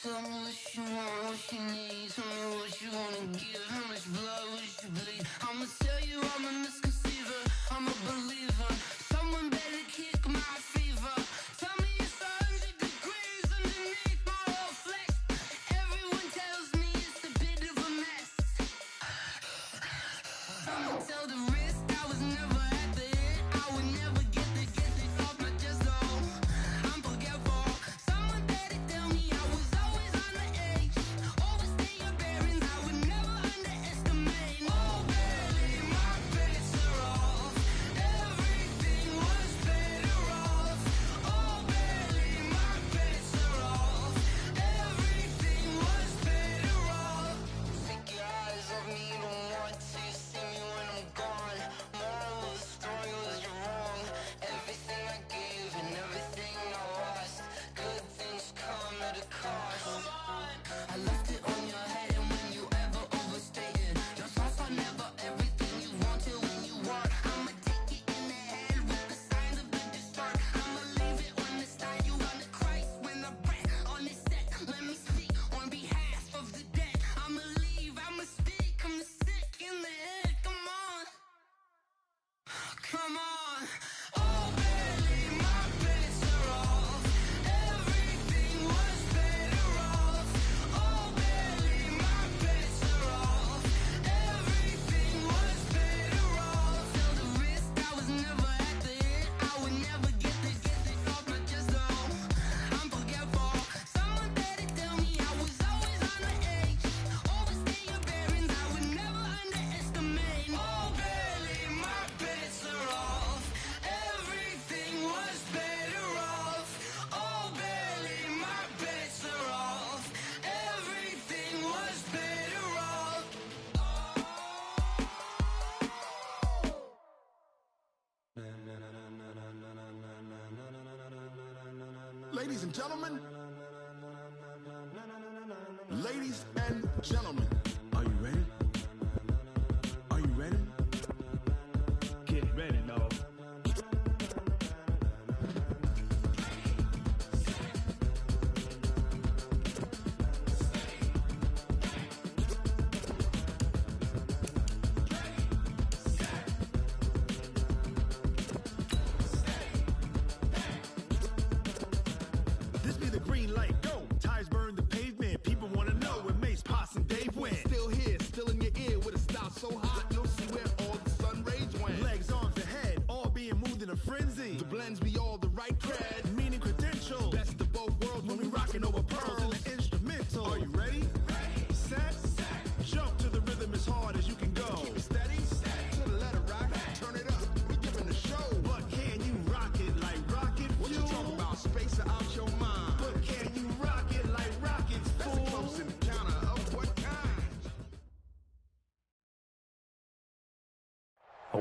Tell me what you want, what you need. Tell me what you wanna give. How much blood would you bleed? I'ma tell you I'm a misconceiver. I'm a believer. Someone better kick my fever. Tell me it's 100 degrees underneath my whole flesh. Everyone tells me it's a bit of a mess. I'ma tell the risk I was never at the end. I would never get this off my chest though. I'm forgetful. Someone better tell me I was always on the edge. Overstay your bearings, I would never underestimate. Oh barely, my bets are off. Everything was better off. Oh barely, my bets are off. Everything was better off. Take your eyes off me, don't want to see me when I'm gone. Moral of the story was you're wrong. Everything I gave and everything I lost. Good things come at a cost. I left it on your head, and when you ever overstay it, your thoughts are never everything you wanted when you want. I'ma take it in the head with the signs of the distort. I'ma leave it on the side. You on the Christ when the breath on this set. Let me speak on behalf of the dead. I'ma leave, I'ma speak. I'm sick in the head. Come on, come on. Oh, barely, my bets are off. Everything was better off. Oh, barely, my bets are off. Everything was better off. Tell the risk I was never at the end. I would never get this off my chest though. I'm forgetful. Someone better tell me I was always on the edge. Overstay your bearings, I would never underestimate. Oh, barely, my bets are off. Everything was better off. Oh, barely, my bets are off. Everything was better off. Ladies and gentlemen, ladies and gentlemen, are you ready? Are you ready? Get ready, dog. This be the green light, go. Tires burn the pavement. People want to know where Mace, Potts, and Dave went. Still here, still in your ear with a style so hot, you'll see where all the sun rays went. Legs, arms, and head, all being moved in a frenzy. The blends be all the right cred, meaning credentials. Best of both worlds when we rocking over pearls and the instrumental. Are you ready? Set, jump to the rhythm as hard as you can go. Keep it steady, to the letter rock, turn it up, we giving the show. But can you rock it like rocket fuel? What you talking about, space out your mind? But can you rock it like rockets, fool? That's a close encounter of what kind?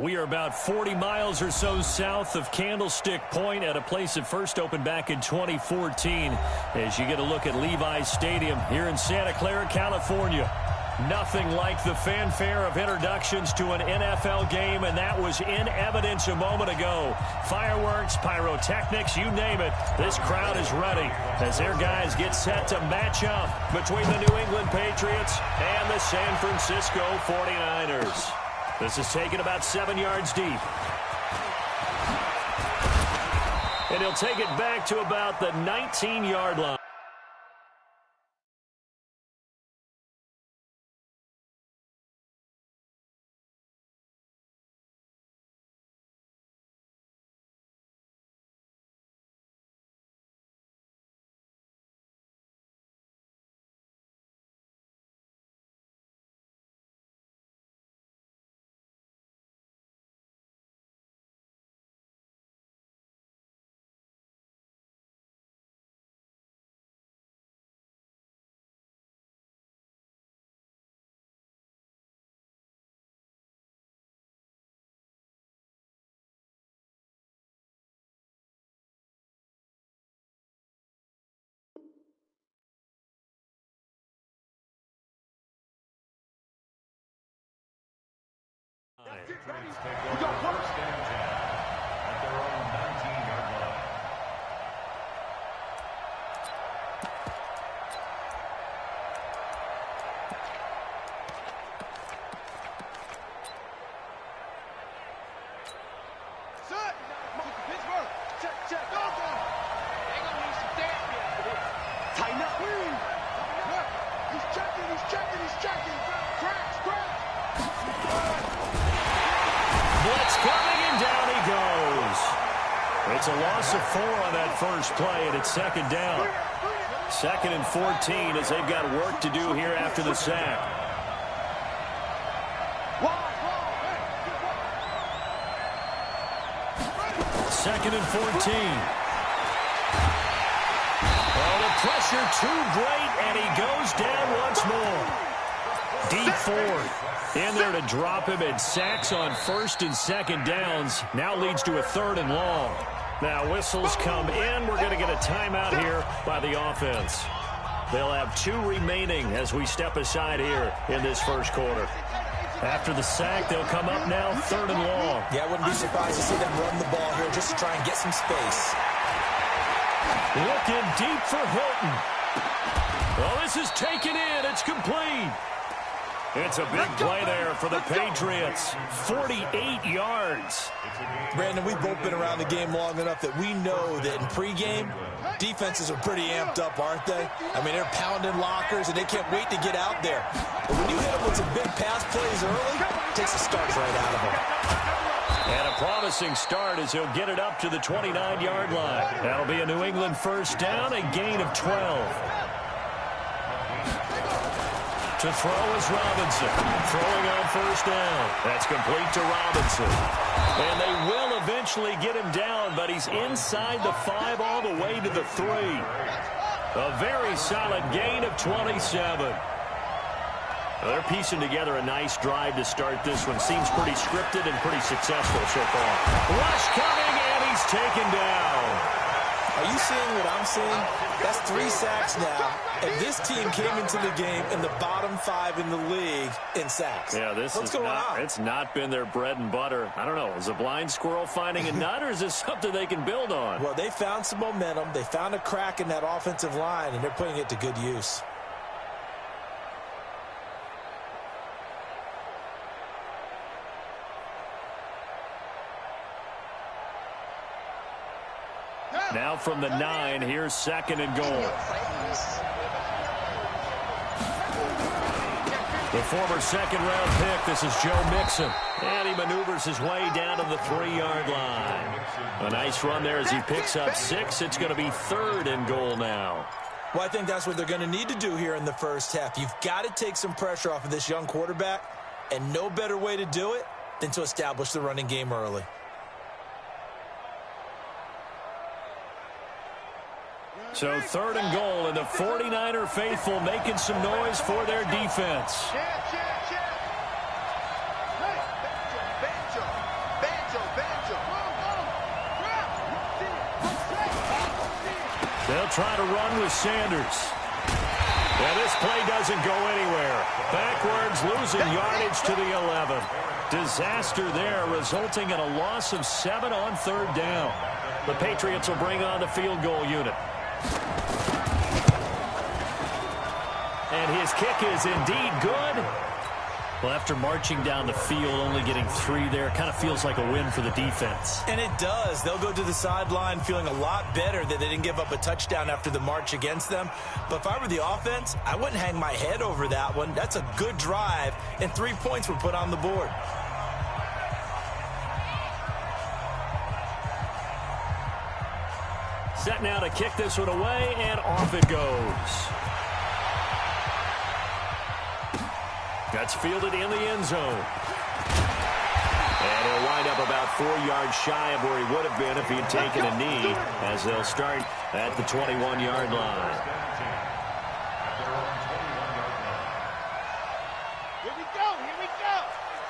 We are about 40 miles or so south of Candlestick Point at a place that first opened back in 2014 as you get a look at Levi's Stadium here in Santa Clara, California. Nothing like the fanfare of introductions to an NFL game, and that was in evidence a moment ago. Fireworks, pyrotechnics, you name it. This crowd is ready as their guys get set to match up between the New England Patriots and the San Francisco 49ers. This is taken about 7 yards deep. And he'll take it back to about the 19-yard line. We got first and 10 at their own 19-yard line. Blitz coming, and down he goes. It's a loss of 4 on that first play, and it's second down. 2nd and 14 as they've got work to do here after the sack. Second and 14. Oh, the pressure too great, and he goes down once more. Deep 4. In there to drop him, and sacks on 1st and 2nd downs. Now leads to a 3rd and long. Now whistles come in. We're going to get a timeout here by the offense. They'll have 2 remaining as we step aside here in this first quarter. After the sack, they'll come up now 3rd and long. Yeah, I wouldn't be surprised to see them run the ball here just to try and get some space. Looking deep for Hilton. Well, this is taken in. It's complete. It's a big play there for the Patriots. 48 yards. Brandon, we've both been around the game long enough that we know that in pregame, defenses are pretty amped up, aren't they? I mean, they're pounding lockers, and they can't wait to get out there. But when you hit them with some big pass plays early, it takes the starch right out of them. And a promising start as he'll get it up to the 29-yard line. That'll be a New England first down, a gain of 12. To throw is Robinson. Throwing on first down. That's complete to Robinson. And they will eventually get him down, but he's inside the 5 all the way to the 3. A very solid gain of 27. They're piecing together a nice drive to start this one. Seems pretty scripted and pretty successful so far. Rush coming, and he's taken down. Are you seeing what I'm seeing? That's 3 sacks now, and this team came into the game in the bottom 5 in the league in sacks. Yeah, what's going on? It's not been their bread and butter. I don't know. Is a blind squirrel finding a nut, or is this something they can build on? Well, they found some momentum. They found a crack in that offensive line, and they're putting it to good use. Now from the 9, here's 2nd and goal. The former 2nd-round pick, this is Joe Mixon. And he maneuvers his way down to the 3-yard line. A nice run there as he picks up 6. It's going to be 3rd and goal now. Well, I think that's what they're going to need to do here in the first half. You've got to take some pressure off of this young quarterback, and no better way to do it than to establish the running game early. So 3rd and goal, and the 49er faithful making some noise for their defense. They'll try to run with Sanders. And this play doesn't go anywhere. Backwards, losing yardage to the 11. Disaster there, resulting in a loss of 7 on 3rd down. The Patriots will bring on the field goal unit. And his kick is indeed good. Well, after marching down the field, only getting 3 there, kind of feels like a win for the defense. And it does. They'll go to the sideline feeling a lot better that they didn't give up a touchdown after the march against them. But if I were the offense, I wouldn't hang my head over that one. That's a good drive, and 3 points were put on the board. Set now to kick this one away, and off it goes. That's fielded in the end zone. And he'll wind up about 4 yards shy of where he would have been if he had taken a knee, as they'll start at the 21-yard line. Here we go, here we go.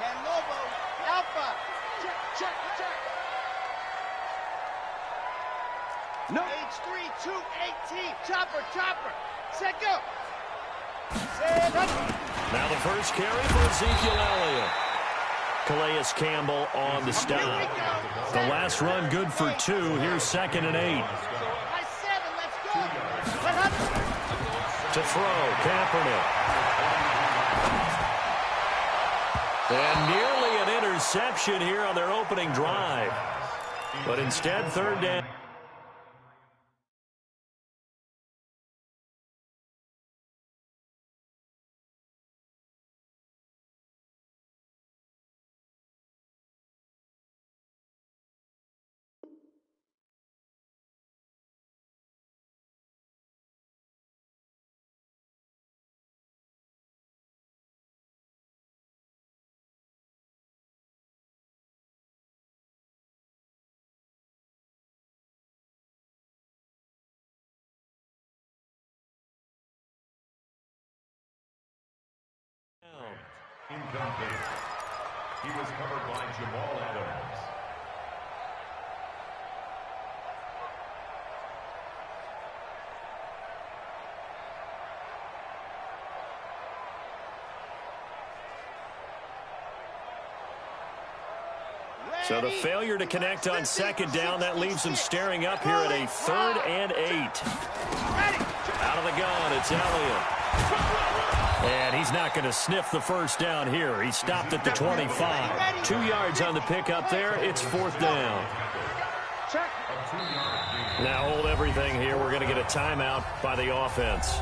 Can Lobo, Alpha, check, check, check. No. H3, 218, chopper, chopper. Set go. Set up. Now the first carry for Ezekiel Elliott. Calais Campbell on the stop. The last run good for 2. Here's 2nd and 8. By 7, let's go. To throw, Kaepernick. And nearly an interception here on their opening drive. But instead, 3rd down. Incomplete. He was covered by Jamal Adams. So the failure to connect on second down, that leaves them staring up here at a 3rd and 8. Out of the gun, it's Elliott. And he's not going to sniff the first down here. He stopped at the 25. 2 yards on the pickup there. It's 4th down. Now hold everything here. We're going to get a timeout by the offense.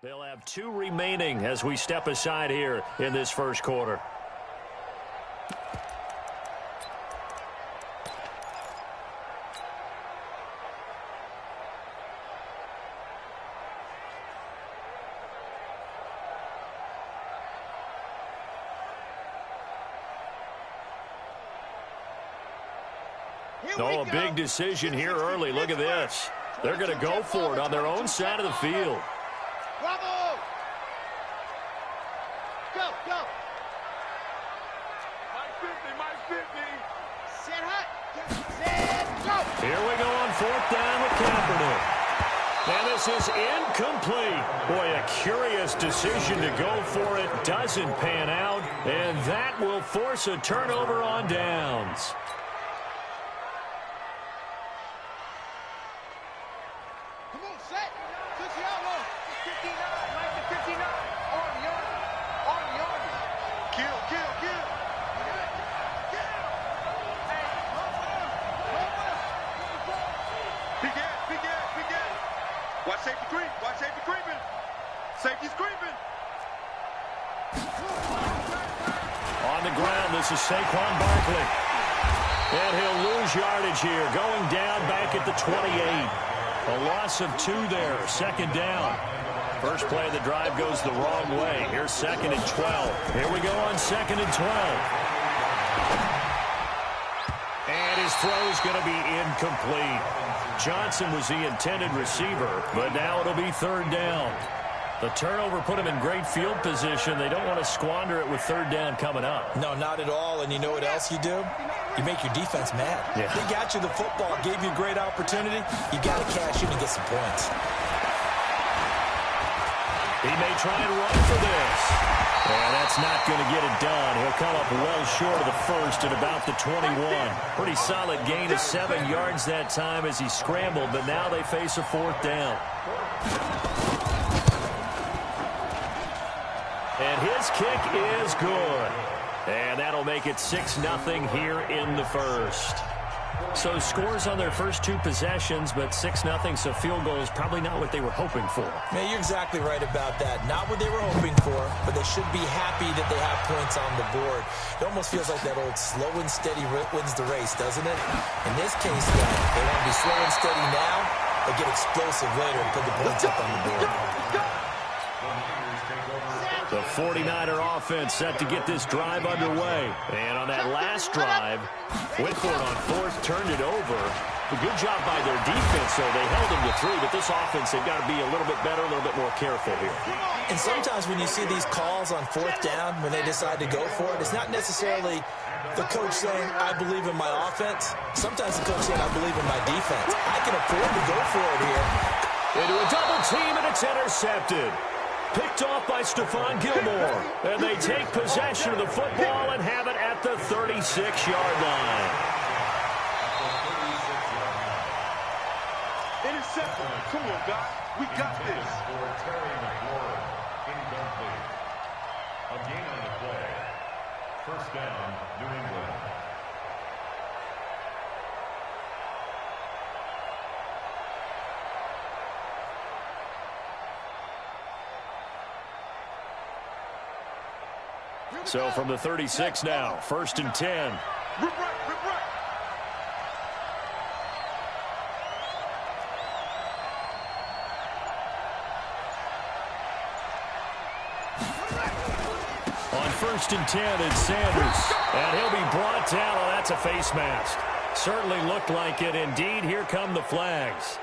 They'll have 2 remaining as we step aside here in this first quarter. Oh, a big decision here early. Look at this. They're going to go for it on their own side of the field. Bravo! Go, go! Mike 50. Set hot. Set, go! Here we go on 4th down with Kaepernick. And this is incomplete. Boy, a curious decision to go for it. Doesn't pan out. And that will force a turnover on downs. Come on, set. Touch the elbow. 59. Mike to 59. On yardage. On yardage. Kill. Big ass. Watch safety creeping. Safety's creeping. On the ground, this is Saquon Barkley. And he'll lose yardage here, going down back at the 28. A loss of 2 there, 2nd down. First play of the drive goes the wrong way. Here's 2nd and 12. Here we go on 2nd and 12. And his throw's going to be incomplete. Johnson was the intended receiver, but now it'll be 3rd down. The turnover put him in great field position. They don't want to squander it with 3rd down coming up. No, not at all. And you know what else you do? You make your defense mad. Yeah. They got you the football, gave you a great opportunity. You got to cash in and get some points. He may try and run for this. And that's not going to get it done. He'll come up well short of the first at about the 21. Pretty solid gain of 7 yards that time as he scrambled, but now they face a 4th down. And his kick is good. And that'll make it 6-0 here in the first. So scores on their first 2 possessions, but 6-0, so field goal is probably not what they were hoping for. Man, you're exactly right about that. Not what they were hoping for, but they should be happy that they have points on the board. It almost feels like that old slow and steady wins the race, doesn't it? In this case, though, they want to be slow and steady now, but get explosive later and put the points up on the board. The 49er offense set to get this drive underway. And on that last drive, went for it on 4th, turned it over. A good job by their defense, though. They held them to 3, but this offense, they've got to be a little bit better, a little bit more careful here. And sometimes when you see these calls on 4th down, when they decide to go for it, it's not necessarily the coach saying, I believe in my offense. Sometimes the coach saying, I believe in my defense. I can afford to go for it here. Into a double team, and it's intercepted. Picked off by Stephon Gilmore. And they take possession of the football and have it at the 36-yard line. Interception. Come on, guys. We got this. Incomplete. A gain on the play. First down, New England. So from the 36 now, 1st and 10. Rip right. On 1st and 10, it's Sanders. And he'll be brought down. Oh, that's a face mask. Certainly looked like it. Indeed, here come the flags.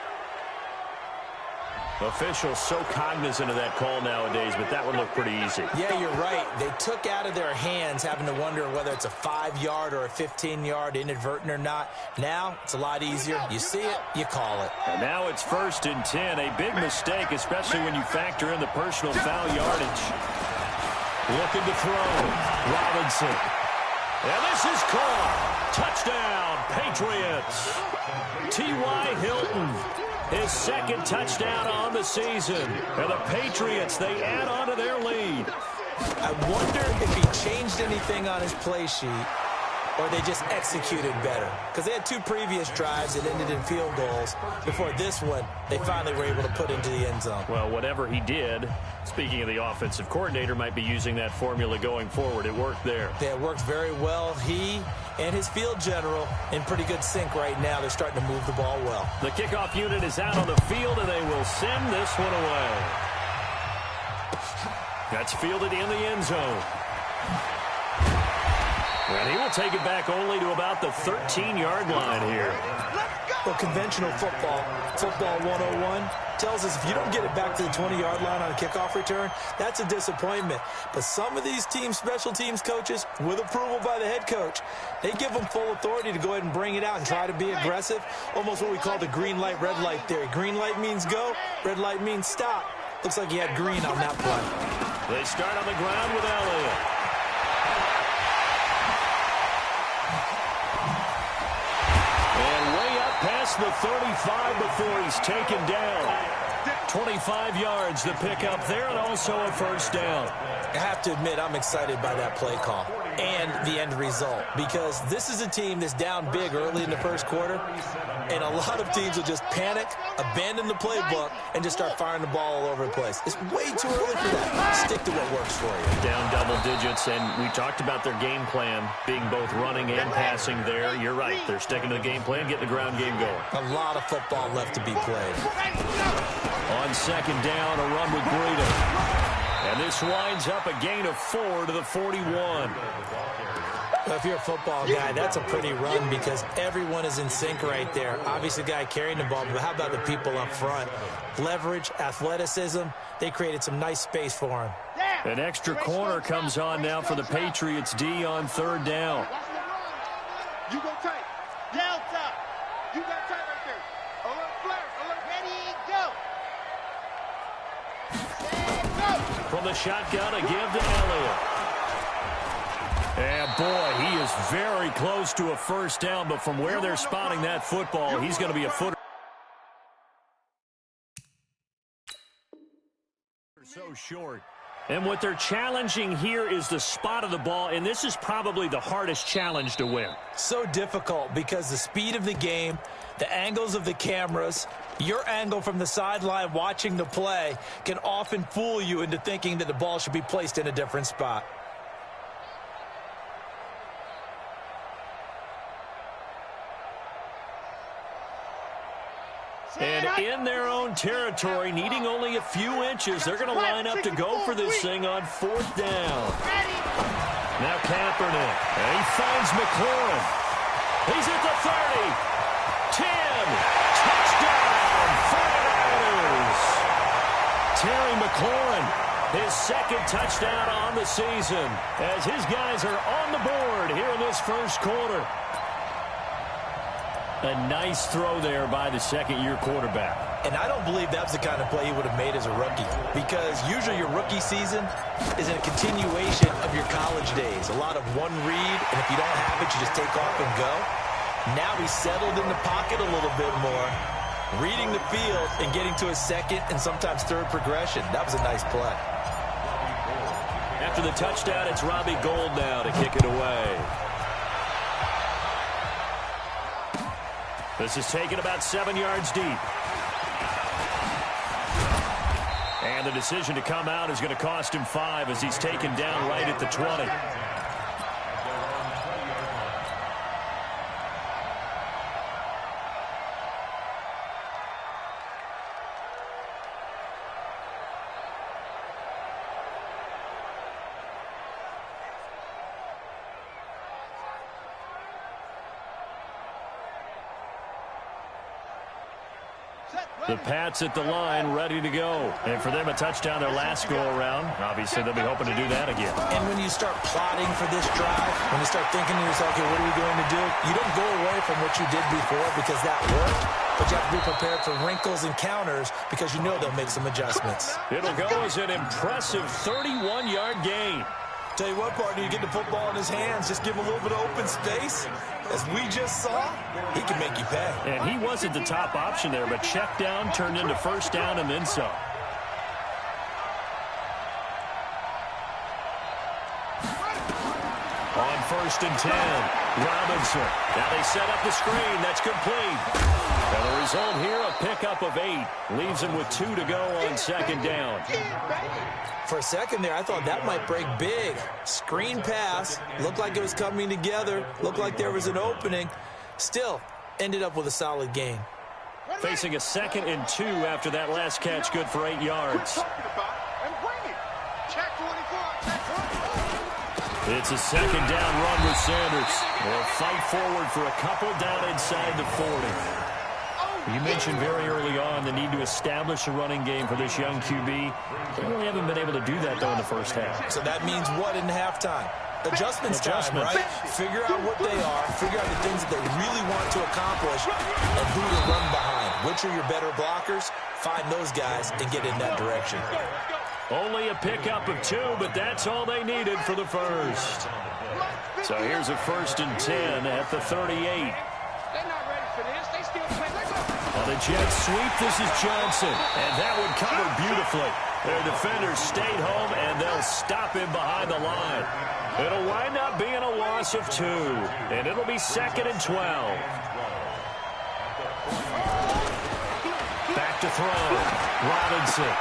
Officials so cognizant of that call nowadays, but that would look pretty easy. Yeah, you're right. They took out of their hands having to wonder whether it's a 5-yard or a 15-yard, inadvertent or not. Now, it's a lot easier. You see it, you call it. And now it's 1st and 10. A big mistake, especially when you factor in the personal foul yardage. Looking to throw. Robinson. And this is caught. Touchdown, Patriots. T.Y. Hilton. His 2nd touchdown on the season. And the Patriots, they add on to their lead. I wonder if he changed anything on his play sheet or they just executed better. Because they had 2 previous drives that ended in field goals. Before this one, they finally were able to put into the end zone. Well, whatever he did, speaking of the offensive coordinator, might be using that formula going forward. It worked there. Yeah, it worked very well. He and his field general in pretty good sync right now. They're starting to move the ball well. The kickoff unit is out on the field, and they will send this one away. That's fielded in the end zone. And he will take it back only to about the 13-yard line here. Well, conventional football 101, tells us if you don't get it back to the 20-yard line on a kickoff return, that's a disappointment. But some of these special teams coaches, with approval by the head coach, they give them full authority to go ahead and bring it out and try to be aggressive. Almost what we call the green light, red light theory. Green light means go, red light means stop. Looks like he had green on that play. They start on the ground with Elliott. Past the 35 before he's taken down. 25 yards to pick up there, and also a 1st down. I have to admit, I'm excited by that play call and the end result, because this is a team that's down big early in the 1st quarter, and a lot of teams will just panic, abandon the playbook, and just start firing the ball all over the place. It's way too early for that. Stick to what works for you. Down double digits, and we talked about their game plan being both running and passing there. You're right. They're sticking to the game plan, getting the ground game going. A lot of football left to be played. On 2nd down, a run with Breida. And this winds up a gain of 4 to the 41. Well, if you're a football guy, that's a pretty run because everyone is in sync right there. Obviously, the guy carrying the ball, but how about the people up front? Leverage, athleticism, they created some nice space for him. An extra corner comes on now for the Patriots D on 3rd down. You go tight. Delta. You got tight right there. Alert flare. Alert. Ready, go. From the shotgun, a give to Elliott. And boy, he is very close to a 1st down, but from where they're spotting that football, he's going to be a footer. So short. And what they're challenging here is the spot of the ball, and this is probably the hardest challenge to win. So difficult because the speed of the game, the angles of the cameras, your angle from the sideline watching the play can often fool you into thinking that the ball should be placed in a different spot. And in their own territory, needing only a few inches, they're going to line up to go for this thing on 4th down. Now Kaepernick, and he finds McLaurin. He's at the 30, 10, McLaurin, his second touchdown on the season, as his guys are on the board here in this first quarter. A nice throw there by the second-year quarterback. And I don't believe that's the kind of play he would have made as a rookie, because usually your rookie season is a continuation of your college days. A lot of one read, and if you don't have it, you just take off and go. Now he's settled in the pocket a little bit more, reading the field and getting to a second and sometimes third progression. That was a nice play. After the touchdown, it's Robbie Gould now to kick it away. This is taken about 7 yards deep. And the decision to come out is going to cost him 5 as he's taken down right at the 20. The Pats at the line, ready to go. And for them, a touchdown their last go-around. Obviously, they'll be hoping to do that again. And when you start plotting for this drive, when you start thinking to yourself, okay, what are we going to do? You don't go away from what you did before because that worked, but you have to be prepared for wrinkles and counters because you know they'll make some adjustments. It'll go as an impressive 31-yard gain. Tell you what, partner, you get the football in his hands, just give him a little bit of open space. As we just saw, he can make you pay. And he wasn't the top option there, but check down turned into first down and then some. On 1st and 10, Robinson. Now they set up the screen. That's complete. And the result here, a pickup of 8. Leaves him with 2 to go on 2nd down. For a second there, I thought that might break big. Screen pass. Looked like it was coming together. Looked like there was an opening. Still, ended up with a solid gain. Facing a 2nd and 2 after that last catch, good for 8 yards. It's a 2nd down run with Sanders. They'll fight forward for a couple down inside the 40. You mentioned very early on the need to establish a running game for this young QB. They really haven't been able to do that, though, in the first half. So that means what in halftime? Adjustments time, right? Figure out what they are, figure out the things that they really want to accomplish, and who to run behind. Which are your better blockers? Find those guys and get in that direction. Only a pickup of 2, but that's all they needed for the first. So here's a 1st and 10 at the 38. They're not ready for this. They still play. On the jet sweep, this is Johnson. And that one covered beautifully. Their defenders stayed home, and they'll stop him behind the line. It'll wind up being a loss of 2. And it'll be 2nd and 12. Back to throw. Robinson.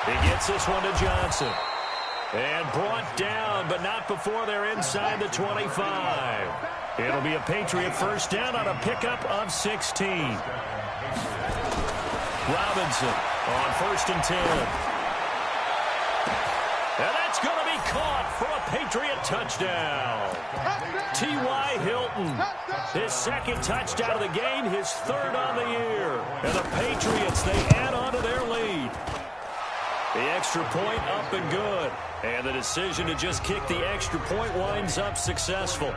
He gets this one to Johnson. And brought down, but not before they're inside the 25. It'll be a Patriot first down on a pickup of 16. Robinson on 1st and 10. And that's going to be caught for a Patriot touchdown. T.Y. Hilton, his 2nd touchdown of the game, his 3rd on the year. And the Patriots, they add on to their lead. The extra point up and good. And the decision to just kick the extra point winds up successful.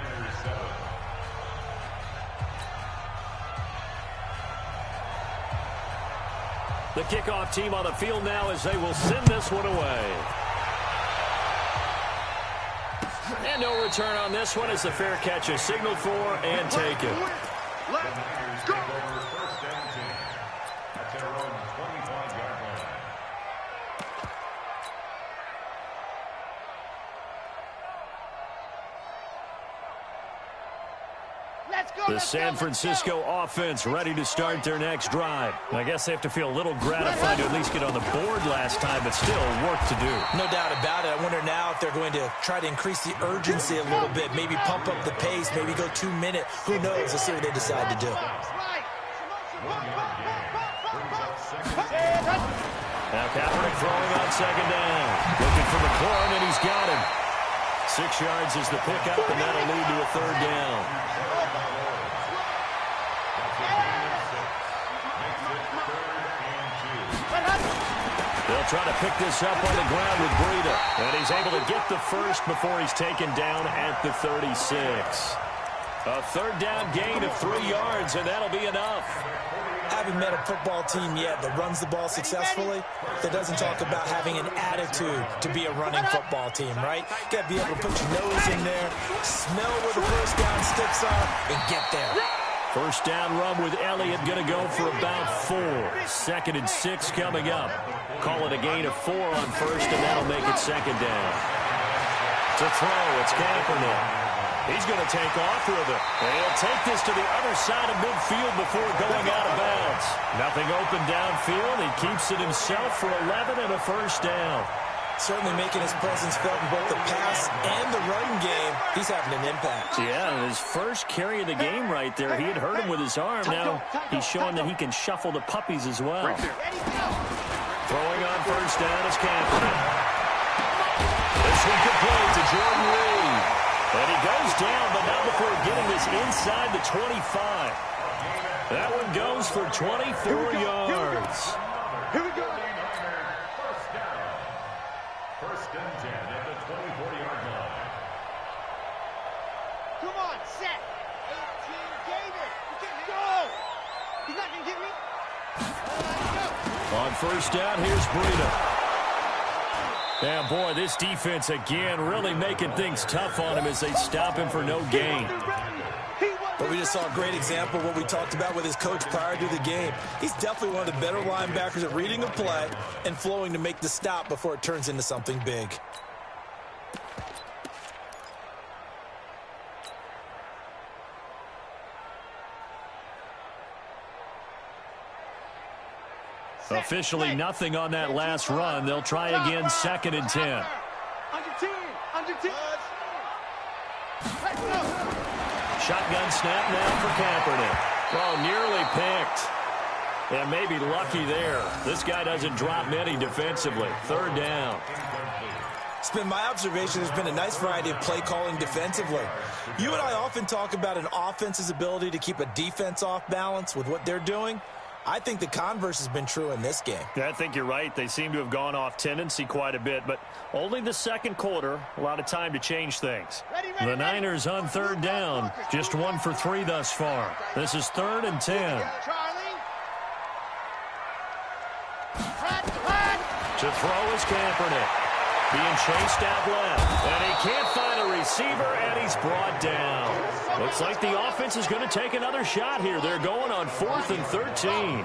The kickoff team on the field now as they will send this one away. And no return on this one as the fair catch is signaled for and taken. Let's go. The San Francisco offense ready to start their next drive. I guess they have to feel a little gratified to at least get on the board last time, but still work to do. No doubt about it. I wonder now if they're going to try to increase the urgency a little bit, maybe pump up the pace, maybe go 2 minute. Who knows? Let's see what they decide to do. Now Kaepernick throwing on 2nd down. Looking for McLaurin, and he's got him. 6 yards is the pickup, and that'll lead to a 3rd down. They'll They'll try to pick this up on the ground with Breida. And he's able to get the first before he's taken down at the 36. A third down gain of 3 yards, and that'll be enough. Haven't met a football team yet that runs the ball successfully that doesn't talk about having an attitude to be a running football team, right? You got to be able to put your nose in there, smell where the first down sticks are, and get there. First down run with Elliott going to go for about 4. 2nd and 6 coming up. Call it a gain of 4 on first, and that'll make it 2nd down. To throw, it's Kaepernick. He's going to take off with it. And he'll take this to the other side of midfield before going out of bounds. Nothing open downfield. He keeps it himself for 11 and a first down. Certainly making his presence felt in both the pass and the run game. He's having an impact. Yeah, his first carry of the game right there. He had hurt him with his arm. Now he's showing that he can shuffle the puppies as well. Throwing on first down is Kaepernick. This one complete to Jordan Reed. And he goes down, but not before getting this inside the 25. That one goes for 24 yards. Here we go. First and 10 at the 24-yard line. Come on, set. 18 gave it. You can go. He's not going to get me. Go. On first down, here's Breida. Yeah, boy, this defense again really making things tough on him as they stop him for no gain. But we just saw a great example of what we talked about with his coach prior to the game. He's definitely one of the better linebackers at reading a play and flowing to make the stop before it turns into something big. Officially nothing on that last run. They'll try again, 2nd and 10. Under 10. Under 10. Let's go. Shotgun snap now for Kaepernick. Oh, nearly picked. And maybe lucky there. This guy doesn't drop many defensively. 3rd down. It's been my observation there's been a nice variety of play calling defensively. You and I often talk about an offense's ability to keep a defense off balance with what they're doing. I think the converse has been true in this game. Yeah, I think you're right. They seem to have gone off tendency quite a bit, but only the 2nd quarter, a lot of time to change things. The Niners on 3rd down, just 1 for 3 thus far. This is 3rd and 10. To throw is Kaepernick. Being chased out left, and he can't find a receiver, and he's brought down. Looks like the offense is going to take another shot here. They're going on 4th and 13.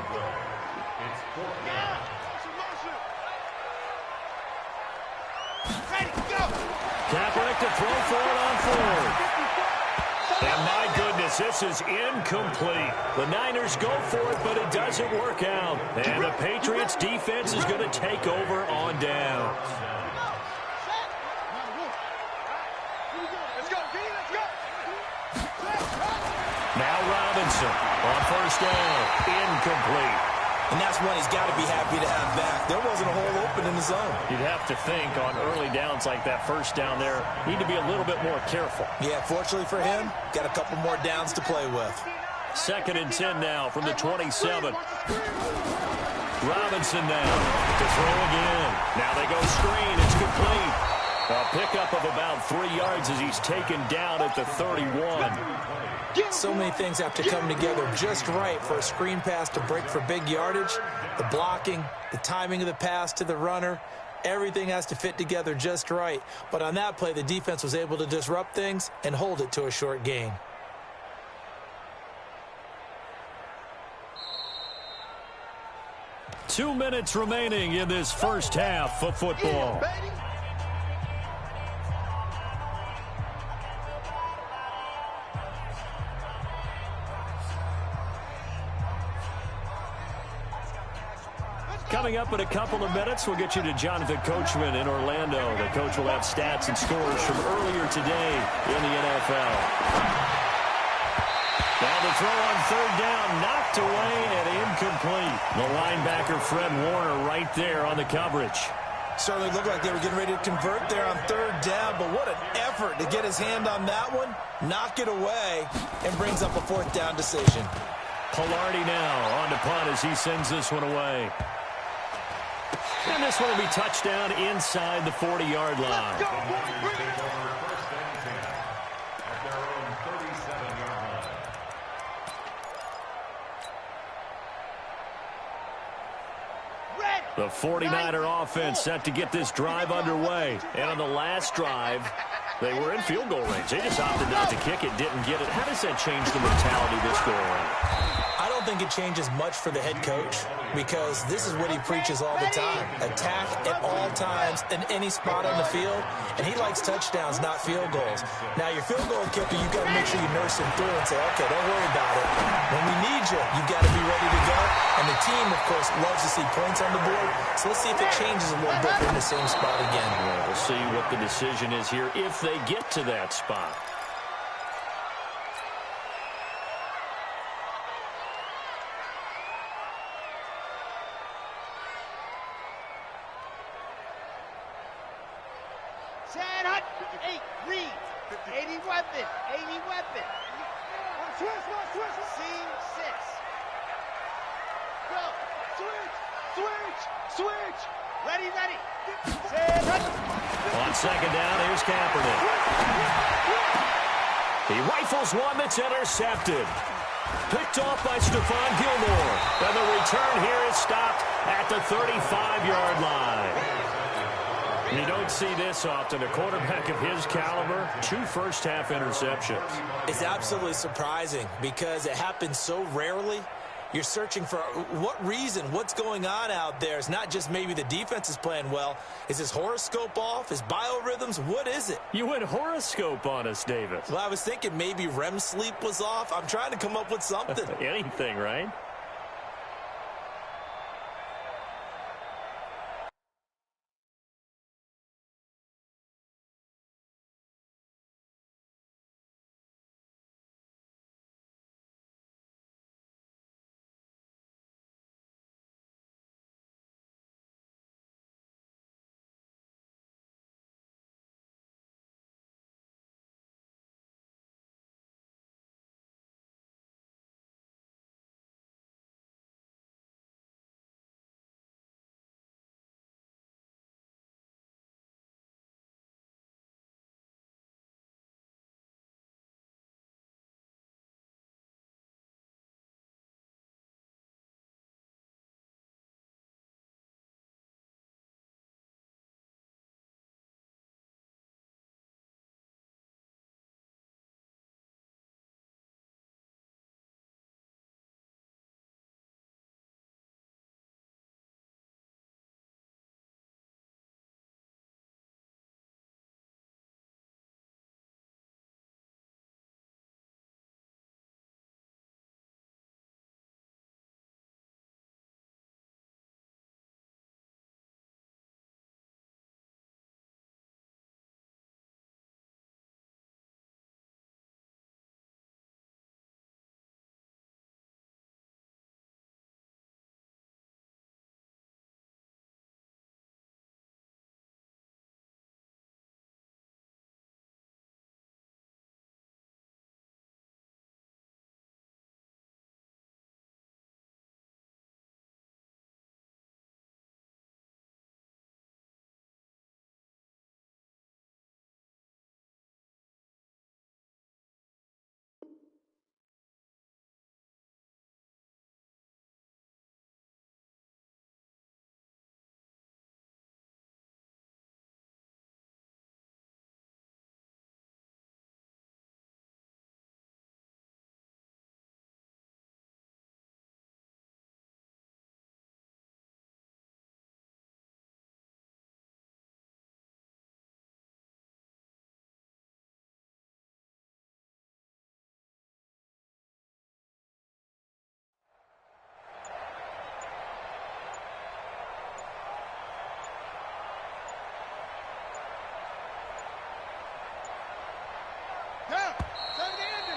Kaepernick to throw for it on 4th. And my goodness, this is incomplete. The Niners go for it, but it doesn't work out. And the Patriots defense is going to take over on downs. Now Robinson on first down, incomplete. And that's one he's got to be happy to have back. There wasn't a hole open in the zone. You'd have to think on early downs like that first down there, need to be a little bit more careful. Yeah, fortunately for him, got a couple more downs to play with. 2nd and 10 now from the 27. Robinson now to throw again. Now they go screen. It's complete. A pickup of about 3 yards as he's taken down at the 31. So many things have to come together just right for a screen pass to break for big yardage. The blocking, the timing of the pass to the runner, everything has to fit together just right. But on that play, the defense was able to disrupt things and hold it to a short gain. Two minutes remaining in this first half of football. Coming up in a couple of minutes, we'll get you to Jonathan Coachman in Orlando. The coach will have stats and scores from earlier today in the NFL. Now the throw on 3rd down, knocked away and incomplete. The linebacker, Fred Warner, right there on the coverage. Certainly looked like they were getting ready to convert there on 3rd down, but what an effort to get his hand on that one, knock it away, and brings up a 4th down decision. Pilardi now on to punt as he sends this one away. And this one will be touchdown inside the 40-yard line. Go, boy, bring it. First and 10 at their own 37-yard line. Red. The 49er offense set to get this drive underway. And on the last drive, they were in field goal range. They just opted not to kick it, didn't get it. How does that change the mentality this go around? I don't think it changes much for the head coach because this is what he preaches all the time. Attack at all times in any spot on the field, and he likes touchdowns, not field goals. Now, your field goal kicker, you've got to make sure you nurse him through and say, okay, don't worry about it. When we need you, you've got to be ready to go. And the team, of course, loves to see points on the board, so let's see if it changes a little bit in the same spot again. Well, we'll see what the decision is here if they get to that spot. Chad Hunt. 8. Reed. 80 weapon. 80 weapon. Switch. Seam 6. Go. Switch. Ready. Chad Hunt. On second down, here's Kaepernick. He rifles one that's intercepted. Picked off by Stephon Gilmore. And the return here is stopped at the 35-yard line. You don't see this often. A quarterback of his caliber, 2 first-half interceptions. It's absolutely surprising because it happens so rarely. You're searching for what reason, what's going on out there. It's not just maybe the defense is playing well. Is his horoscope off? His biorhythms? What is it? You went horoscope on us, Davis. Well, I was thinking maybe REM sleep was off. I'm trying to come up with something. Anything, right?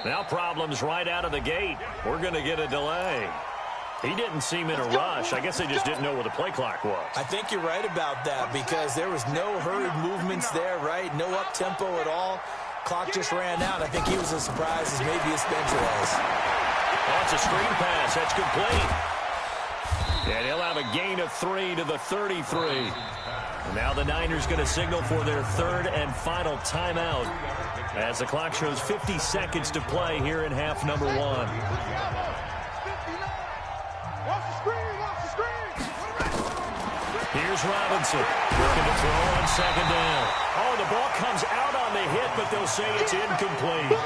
Now problems right out of the gate. We're going to get a delay. He didn't seem in a rush. I guess they just didn't know where the play clock was. I think you're right about that because there was no hurried movements there, right? No up-tempo at all. Clock just ran out. I think he was as surprised as maybe his bench was. Oh, it's a screen pass. That's complete. And he'll have a gain of 3 to the 33. Now the Niners going to signal for their third and final timeout as the clock shows 50 seconds to play here in half number 1. Here's Robinson looking to throw on second down. Oh, the ball comes out on the hit, but they'll say it's incomplete.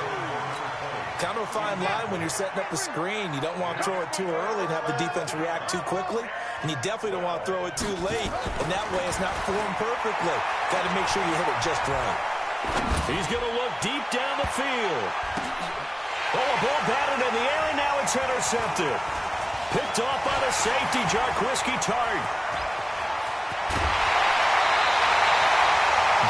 Kind of a fine line when you're setting up a screen. You don't want to throw it too early and have the defense react too quickly, and you definitely don't want to throw it too late, and that way it's not formed perfectly. Got to make sure you hit it just right. He's going to look deep down the field. Oh, a ball batted in the air, and now it's intercepted. Picked off by the safety, Jarquiski Tart.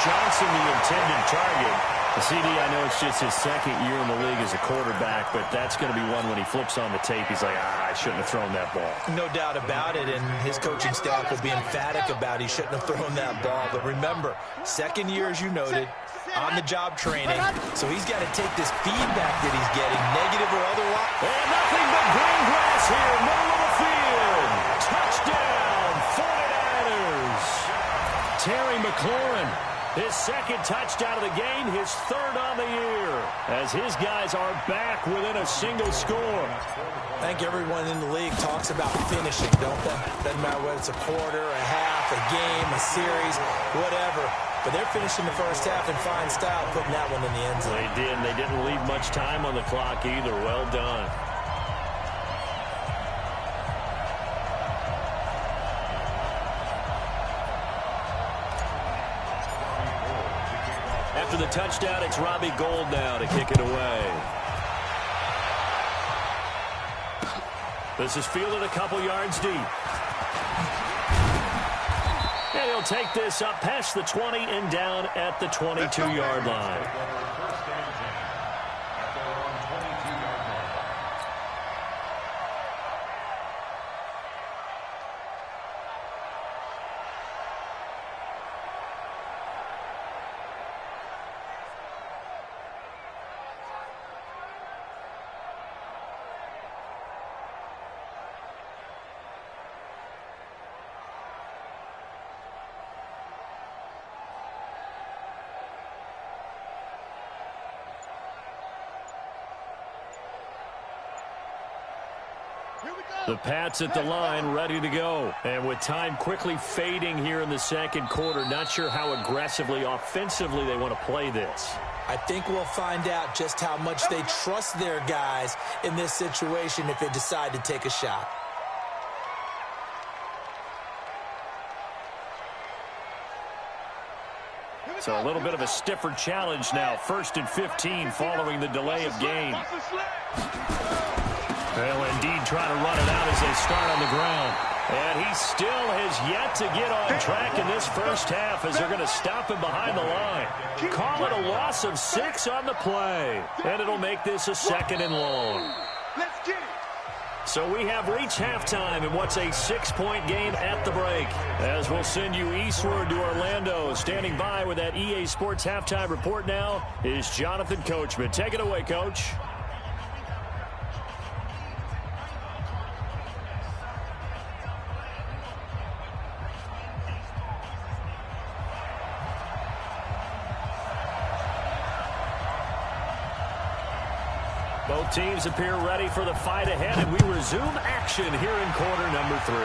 Johnson, the intended target. The CD, I know it's just his second year in the league as a quarterback, but that's going to be one when he flips on the tape, he's like, I shouldn't have thrown that ball. No doubt about it, and his coaching staff will be emphatic about he shouldn't have thrown that ball. But remember, second year, as you noted, on-the-job training, so he's got to take this feedback that he's getting, negative or otherwise. And nothing but green grass here, middle of the field. Touchdown, 49ers. Terry McLaurin. His second touchdown of the game, his third on the year, as his guys are back within a single score. I think everyone in the league talks about finishing, don't they? Doesn't matter whether it's a quarter, a half, a game, a series, whatever. But they're finishing the first half in fine style, putting that one in the end zone. They did, and they didn't leave much time on the clock either. Well done. After the touchdown, it's Robbie Gould now to kick it away. This is fielded a couple yards deep. And he'll take this up past the 20 and down at the 22-yard line. The Pats at the line, ready to go. And with time quickly fading here in the second quarter, not sure how aggressively, offensively they want to play this. I think we'll find out just how much they trust their guys in this situation if they decide to take a shot. So a little bit of a stiffer challenge now. 1st and 15 following the delay of game. They'll indeed try to run it out as they start on the ground. And he still has yet to get on track in this first half as they're going to stop him behind the line. Call it a loss of 6 on the play. And it'll make this a 2nd and long. Let's get it. So we have reached halftime in what's a 6-point game at the break. As we'll send you eastward to Orlando. Standing by with that EA Sports halftime report now is Jonathan Coachman. Take it away, Coach. Both teams appear ready for the fight ahead, and we resume action here in quarter number 3.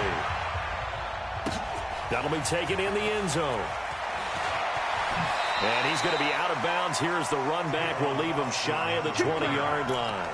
That'll be taken in the end zone. And he's going to be out of bounds. Here's the run back. Will leave him shy of the 20-yard line.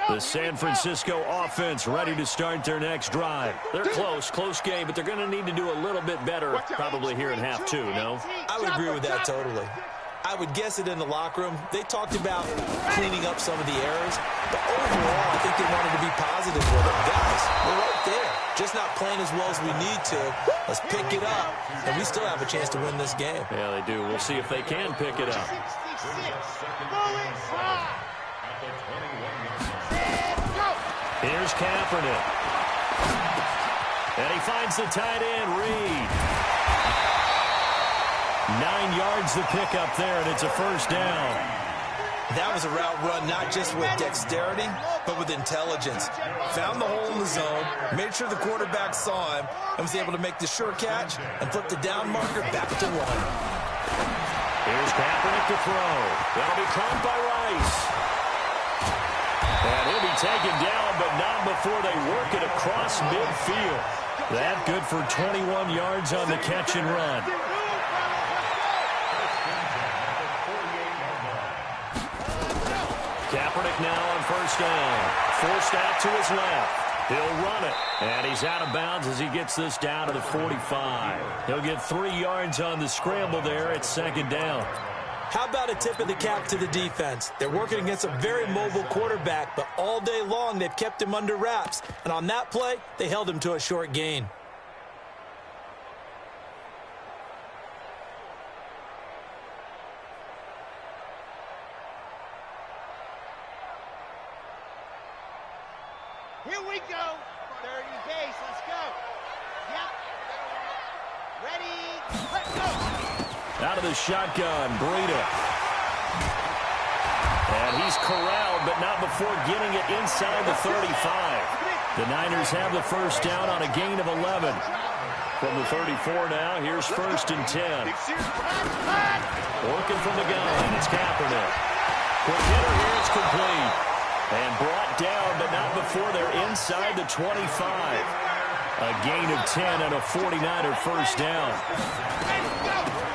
The San Francisco offense ready to start their next drive. They're close game, but they're going to need to do a little bit better probably here in half 2, no? I would agree with that totally. I would guess it in the locker room. They talked about cleaning up some of the errors, but overall, I think they wanted to be positive with them. Guys, we're right there. just not playing as well as we need to. Let's pick it up, and we still have a chance to win this game. Yeah, they do. We'll see if they can pick it up. 66. Here's Kaepernick. And he finds the tight end, Reed. 9 yards to pick up there, and it's a first down. That was a route run not just with dexterity, but with intelligence. Found the hole in the zone, made sure the quarterback saw him, and was able to make the sure catch and flip the down marker back to 1. Here's Kaepernick to throw. That'll be caught by Rice. And he'll be taken down, but not before they work it across midfield. That good for 21 yards on the catch and run. Kaepernick now on first down. Forced out to his left. He'll run it. And he's out of bounds as he gets this down to the 45. He'll get 3 yards on the scramble there at second down. How about a tip of the cap to the defense? They're working against a very mobile quarterback, but all day long they've kept him under wraps. And on that play, they held him to a short gain. Here we go. 30 base. Let's go. Yep. Ready. Let's go. Out of the shotgun, Breida. And he's corralled, but not before getting it inside the 35. The Niners have the first down on a gain of 11. From the 34 now, here's first and 10. Working from the gun, it's Kaepernick. Quick hitter here, it's complete. And brought down, but not before they're inside the 25. A gain of 10 and a 49er first down.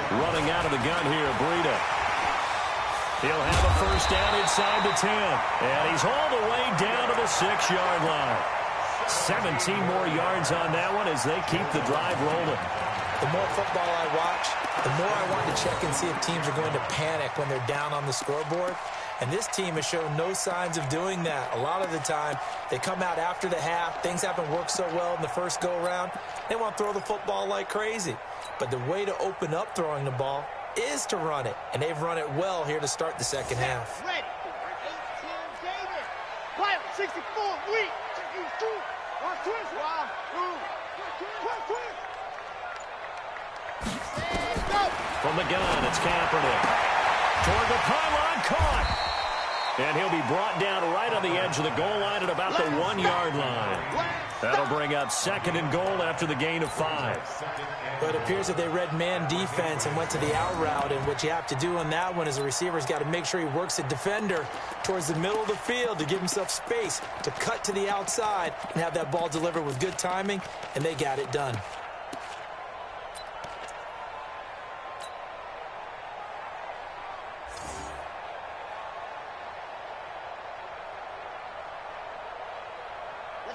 Running out of the gun here, Breida. He'll have a first down inside the 10. And he's all the way down to the 6-yard line. 17 more yards on that one as they keep the drive rolling. The more football I watch, the more I want to check and see if teams are going to panic when they're down on the scoreboard. And this team has shown no signs of doing that. A lot of the time, they come out after the half. Things haven't worked so well in the first go-around. They want to throw the football like crazy. But the way to open up throwing the ball is to run it. And they've run it well here to start the second half. Ready. 18 David. Quiet. 64. Weak. 2. 1 twist. 1 2. Go. From the gun, it's Kaepernick. Toward the pylon, caught. And he'll be brought down right on the edge of the goal line at about the 1-yard line. That'll bring up second and goal after the gain of 5. But it appears that they read man defense and went to the out route. And what you have to do on that one is the receiver's got to make sure he works the defender towards the middle of the field to give himself space to cut to the outside and have that ball delivered with good timing, and they got it done.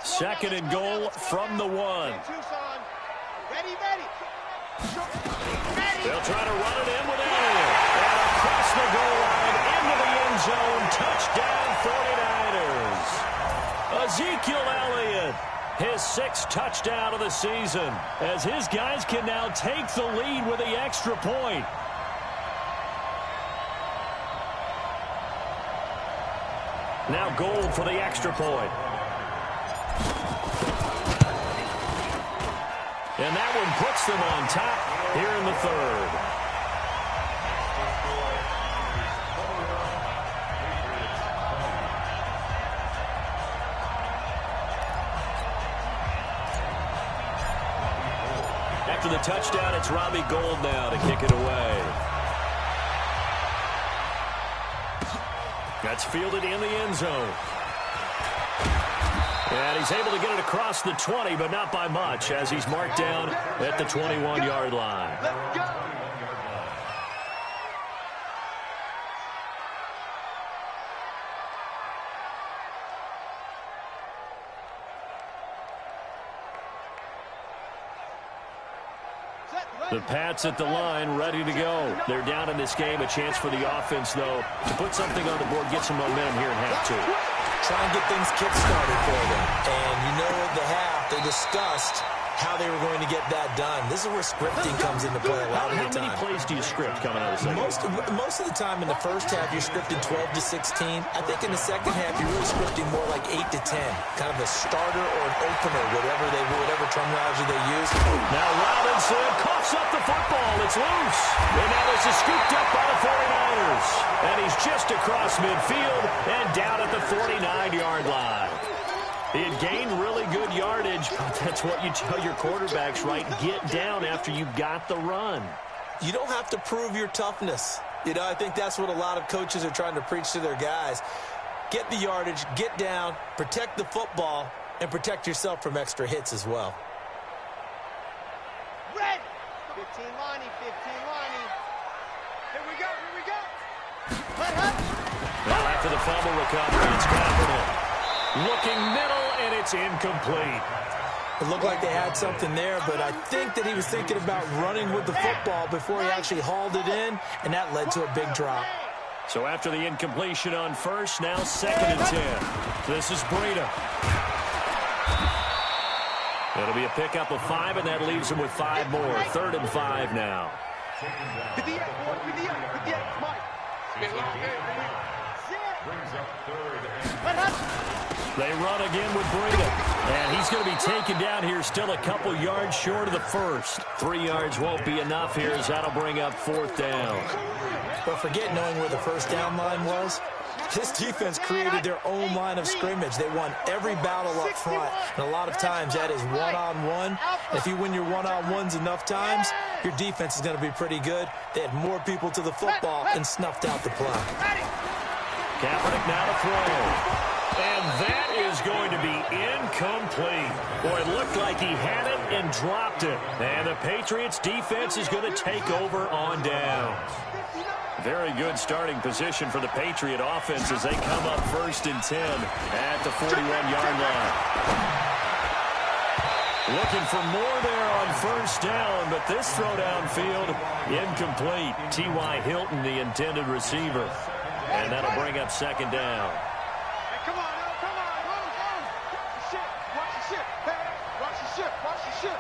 Second and goal from the 1. Ready. They'll try to run it in with Elliott. And across the goal line into the end zone. Touchdown 49ers. Ezekiel Elliott, his 6th touchdown of the season, as his guys can now take the lead with the extra point. Now Gold for the extra point. And that one puts them on top here in the 3rd. After the touchdown, it's Robbie Gould now to kick it away. That's fielded in the end zone. And he's able to get it across the 20, but not by much, as he's marked down at the 21-yard line. Let's go. The Pats at the line, ready to go. They're down in this game. A chance for the offense, though, to put something on the board, get some momentum here in half 2. try and get things kick-started for them. And you know at the half, they discussed how they were going to get that done. This is where scripting comes into play a lot of the time. How many plays do you script coming out of the second? Most of the time in the first half, you're scripting 12 to 16. I think in the second half, you're really scripting more like 8 to 10. Kind of a starter or an opener, whatever terminology they use. Now Robinson coughs up the football. It's loose. And now this is scooped up by the 49ers. And he's just across midfield and down at the 49-yard line. He had gained really good yardage, but that's what you tell your quarterbacks, right? Get down after you got the run. You don't have to prove your toughness. You know, I think that's what a lot of coaches are trying to preach to their guys. Get the yardage, get down, protect the football, and protect yourself from extra hits as well. Red. 15 Lonnie, 15 Lonnie. Here we go. Now after the fumble recovery, it's Kaepernick. Looking middle, and it's incomplete. It looked like they had something there, but I think that he was thinking about running with the football before he actually hauled it in, and that led to a big drop. So after the incompletion on first, now 2nd and 10. This is Breida. It'll be a pickup of 5, and that leaves him with 5 more. 3rd and 5 now. Brings up 3rd. They run again with Breida. And he's going to be taken down here, still a couple yards short of the first. 3 yards won't be enough here, as that'll bring up 4th down. But forget knowing where the first down line was. This defense created their own line of scrimmage. They won every battle up front. And a lot of times that is one-on-one. If you win your one-on-ones enough times, your defense is going to be pretty good. They had more people to the football and snuffed out the play. Kaepernick now to throw. And that is going to be incomplete. Boy, it looked like he had it and dropped it. And the Patriots defense is going to take over on downs. Very good starting position for the Patriot offense as they come up 1st and 10 at the 41-yard line. Looking for more there on 1st down, but this throw downfield incomplete. T.Y. Hilton, the intended receiver. And that'll bring up 2nd down. Come on, come on. Watch the ship. Hey, watch the ship.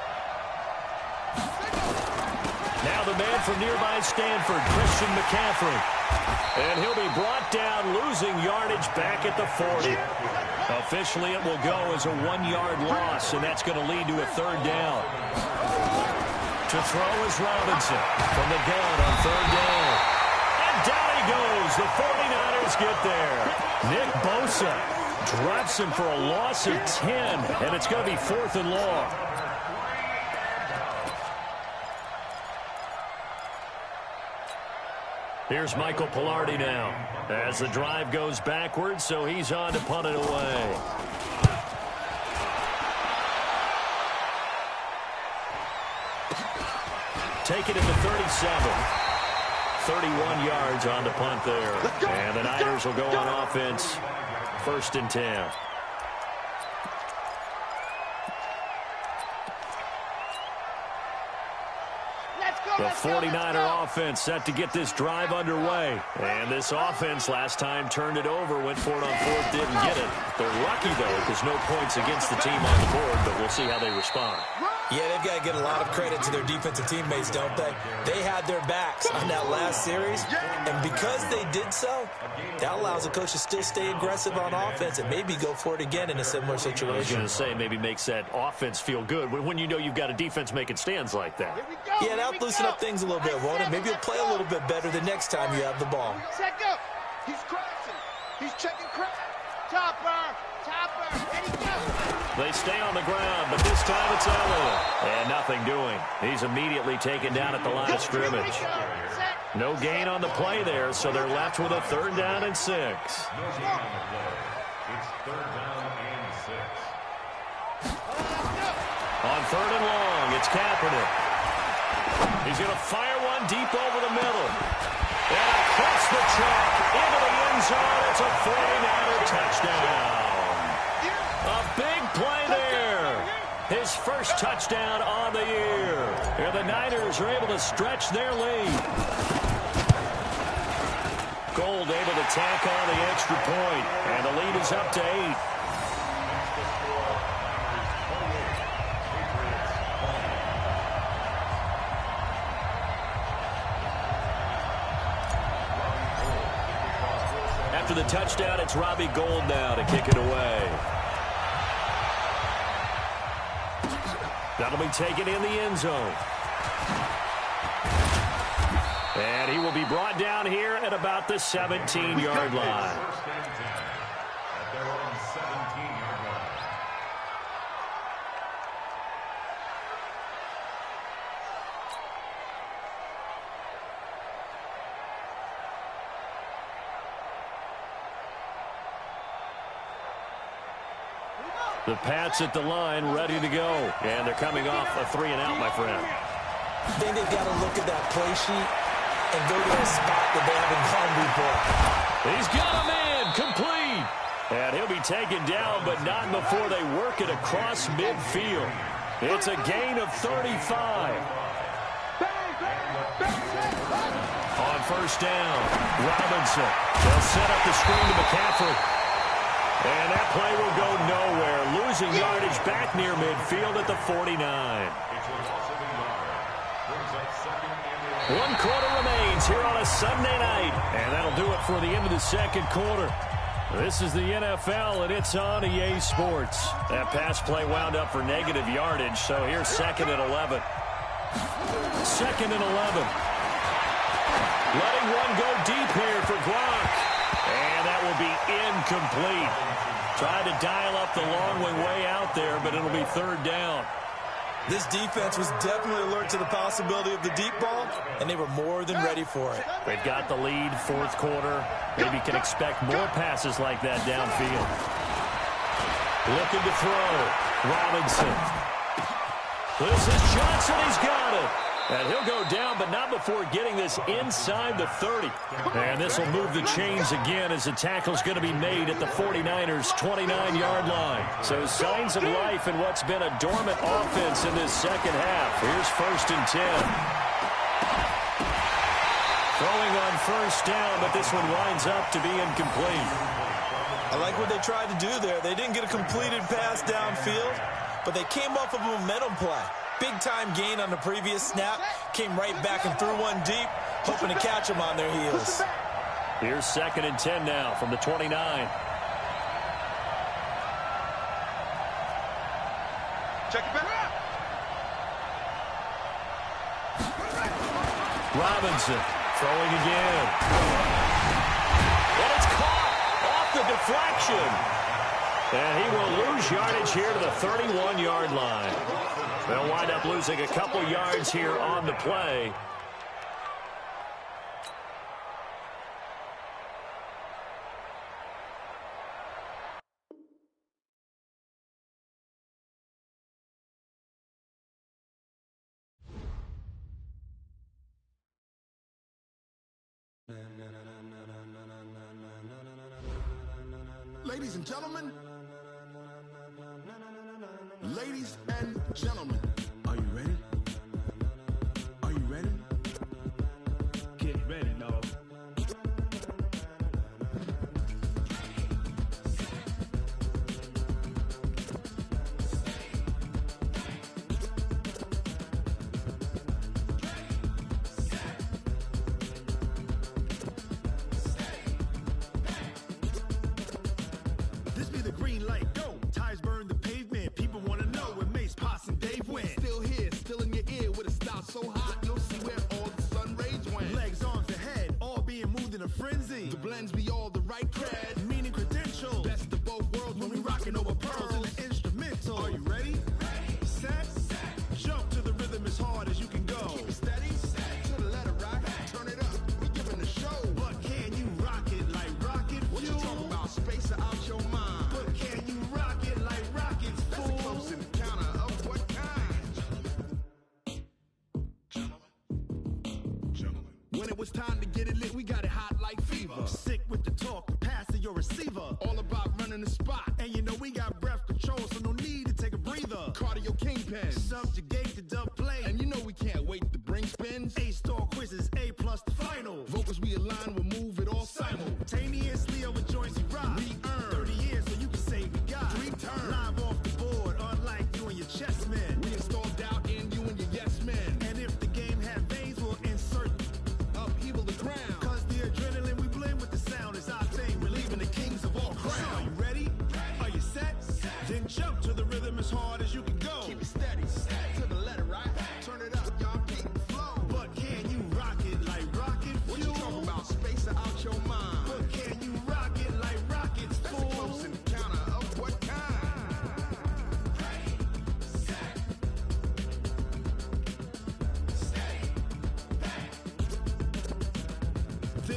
Now the man from nearby Stanford, Christian McCaffrey. And he'll be brought down, losing yardage back at the 40. Officially, it will go as a 1-yard loss, and that's going to lead to a 3rd down. To throw is Robinson from the gun on 3rd down. And down he goes. The 49ers get there. Nick Bosa drops him for a loss of 10, and it's going to be 4th and long. Here's Michael Pilardi now as the drive goes backwards, so he's on to punt it away. Take it at the 37. 31 yards on the punt there. And the Niners will go on offense. 1st and 10. The 49er offense set to get this drive underway. And this offense last time turned it over, went for it on 4th, didn't get it. They're lucky, though, because no points against the team on the board, but we'll see how they respond. Yeah, they've got to get a lot of credit to their defensive teammates, don't they? They had their backs on that last series, and because they did so, that allows the coach to still stay aggressive on offense and maybe go for it again in a similar situation. I was going to say, maybe makes that offense feel good when you know you've got a defense making stands like that. Yeah, that'll loosen up things a little bit, won't it? Maybe you'll play a little bit better the next time you have the ball. Check up. He's crossing. He's checking crack. Topper. Ready, go. They stay on the ground, but this time it's Elliott. And nothing doing. He's immediately taken down at the line of scrimmage. No gain on the play there, so they're left with a 3rd down and 6. No gain on the play. It's 3rd down and 6. On 3rd and long, it's Kaepernick. He's going to fire one deep over the middle. And across the track, into the end zone. It's a 49er touchdown. A big play there. His first touchdown on the year. And the Niners are able to stretch their lead. Gold able to tack on the extra point, and the lead is up to 8. After the touchdown, it's Robbie Gould now to kick it away. That'll be taken in the end zone. And he will be brought down here at about the 17-yard line. First and 10 at their own 17-yard line. The Pats at the line, ready to go. And they're coming off a 3-and-out, my friend. I think they've got to look at that play sheet and go to a spot that they haven't gone before. He's got a man, complete. And he'll be taken down, but not before they work it across midfield. It's a gain of 35. On first down, Robinson. They'll set up the screen to McCaffrey. And that play will go nowhere. Losing yardage back near midfield at the 49. One quarter remains here on a Sunday night. And that'll do it for the end of the second quarter. This is the NFL, and it's on EA Sports. That pass play wound up for negative yardage, so here's 2nd and 11. 2nd and 11. Letting one go deep here for Gronk. And that will be incomplete. Tried to dial up the long way out there, but it'll be 3rd down. This defense was definitely alert to the possibility of the deep ball, and they were more than ready for it. They've got the lead, 4th quarter. Maybe can expect more passes like that downfield. Looking to throw. Robinson. This is Johnson. He's got it. And he'll go down, but not before getting this inside the 30. And this will move the chains again as the tackle's going to be made at the 49ers' 29-yard line. So signs of life in what's been a dormant offense in this second half. Here's 1st and 10. Throwing on first down, but this one winds up to be incomplete. I like what they tried to do there. They didn't get a completed pass downfield, but they came off of a momentum play. Big-time gain on the previous snap. Came right back and threw one deep, hoping to catch them on their heels. Here's 2nd and 10 now from the 29. Check it back. Robinson throwing again. And it's caught off the deflection. And he will lose yardage here to the 31-yard line. They'll wind up losing a couple yards here on the play. Ladies and gentlemen. Ladies and gentlemen. Are you ready? Are you ready? Get ready, dog. This be the green light, go. Ties burn the pavement. People want to know where Mace, Poss, and Dave went. Still here, still in your ear with a style so hot, you'll see where all the sun rays went. Legs, arms, and head, all being moved in a frenzy. The blends be all the right cred, meaning credentials. Best of both worlds when we rocking over pearls in the instrumental. Are you ready? Set. Jump to the rhythm as hard as you can go. Keep it steady. To the letter right. Turn it up. We giving the show. But can you rock it like rocket fuel? What you talking about? Space out your mind. But can you rock it like rockets, fool? That's a close encounter of what kind? Gentlemen. When it was time to get it lit, we got it hot like fever. Sick with the talk, pass to your receiver. All about running the spot. And you know we got breath control, so no need to take a breather. Cardio kingpin, subjugate the dub play. And you know we can't wait to bring spins. A-star quizzes, A+ the final. Vocals we align, we'll move it all silent.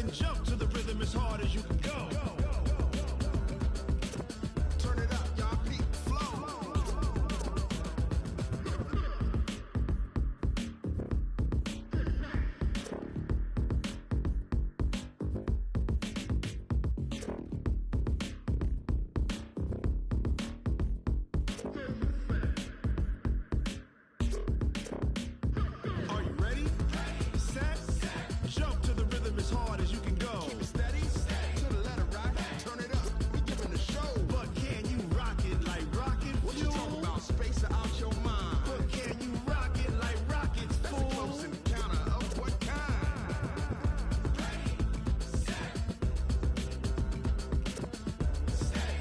and jump to the rhythm as hard as you can go. Turn it up, y'all peak flow. Are you ready? Set, jump to the rhythm as hard as you can go. Keep it steady, to the letter right. Turn it up, we giving the show. But can you rock it like rocket fuel? What you talking about? Space out your mind. But can you rock it like rockets, fool? That's a close encounter of what kind? Ready, set, stay,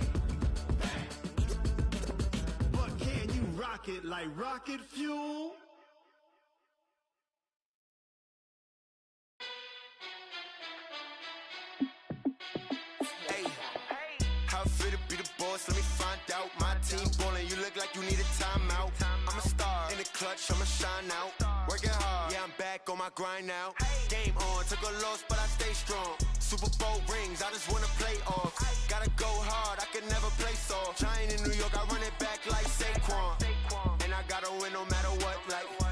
but can you rock it like rocket fuel? Hey, how it feel to be the boss? Let me find out. My team ballin', you look like you need a timeout. I'm a star in the clutch, I'ma shine out. Working hard, yeah, I'm back on my grind now. Game on, took a loss, but I stay strong. Super Bowl rings, I just wanna play off. Gotta go hard, I can never play soft. Giant in New York, I run it back like Saquon. And I gotta win no matter what, like.